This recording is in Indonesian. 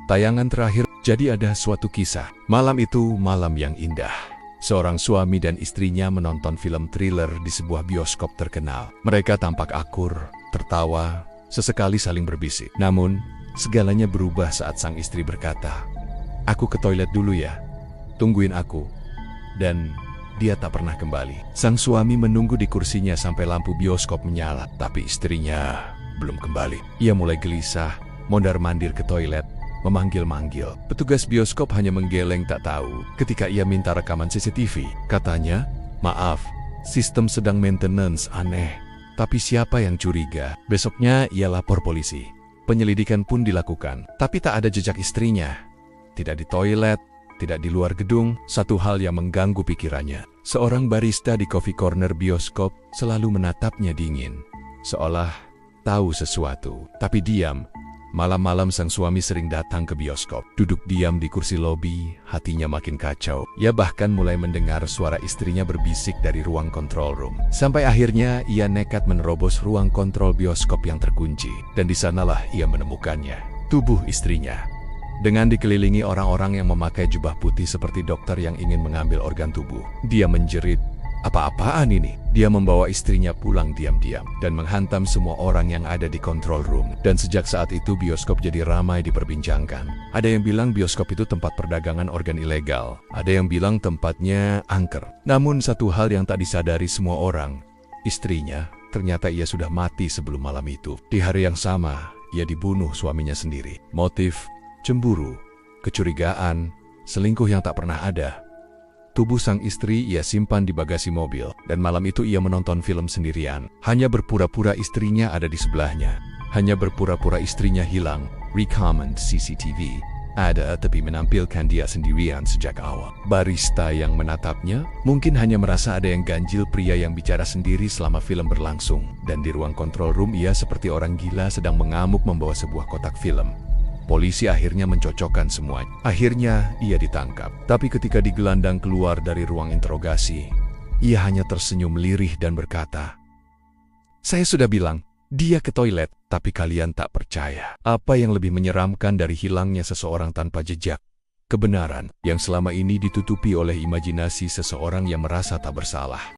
Tayangan terakhir. Jadi ada suatu kisah. Malam itu malam yang indah. Seorang suami dan istrinya menonton film thriller di sebuah bioskop terkenal. Mereka tampak akur, tertawa, sesekali saling berbisik. Namun, segalanya berubah saat sang istri berkata, "Aku ke toilet dulu ya, tungguin aku." Dan dia tak pernah kembali. Sang suami menunggu di kursinya sampai lampu bioskop menyala, tapi istrinya belum kembali. Ia mulai gelisah, mondar-mandir ke toilet, memanggil-manggil. Petugas bioskop hanya menggeleng tak tahu. Ketika ia minta rekaman CCTV, katanya, "Maaf, sistem sedang maintenance, aneh." Tapi siapa yang curiga? Besoknya ia lapor polisi. Penyelidikan pun dilakukan, tapi tak ada jejak istrinya. Tidak di toilet, tidak di luar gedung. Satu hal yang mengganggu pikirannya. Seorang barista di coffee corner bioskop selalu menatapnya dingin, seolah tahu sesuatu, tapi diam. Malam-malam sang suami sering datang ke bioskop, duduk diam di kursi lobi, hatinya makin kacau. Ia bahkan mulai mendengar suara istrinya berbisik dari ruang control room. Sampai akhirnya ia nekat menerobos ruang kontrol bioskop yang terkunci, dan di sanalah ia menemukannya, tubuh istrinya. Dengan dikelilingi orang-orang yang memakai jubah putih seperti dokter yang ingin mengambil organ tubuh, dia menjerit, "Apa-apaan ini?" Dia membawa istrinya pulang diam-diam dan menghantam semua orang yang ada di control room. Dan sejak saat itu bioskop jadi ramai diperbincangkan. Ada yang bilang bioskop itu tempat perdagangan organ ilegal. Ada yang bilang tempatnya angker. Namun satu hal yang tak disadari semua orang, istrinya ternyata ia sudah mati sebelum malam itu. Di hari yang sama, ia dibunuh suaminya sendiri. Motif: cemburu, kecurigaan, selingkuh yang tak pernah ada. Tubuh sang istri ia simpan di bagasi mobil, dan malam itu ia menonton film sendirian. Hanya berpura-pura istrinya ada di sebelahnya. Hanya berpura-pura istrinya hilang. Rekaman CCTV ada, tapi menampilkan dia sendirian sejak awal. Barista yang menatapnya mungkin hanya merasa ada yang ganjil, pria yang bicara sendiri selama film berlangsung. Dan di ruang kontrol room ia seperti orang gila sedang mengamuk membawa sebuah kotak film. Polisi akhirnya mencocokkan semuanya. Akhirnya ia ditangkap. Tapi ketika digelandang keluar dari ruang interogasi, ia hanya tersenyum lirih dan berkata, "Saya sudah bilang, dia ke toilet, tapi kalian tak percaya." Apa yang lebih menyeramkan dari hilangnya seseorang tanpa jejak? Kebenaran yang selama ini ditutupi oleh imajinasi seseorang yang merasa tak bersalah.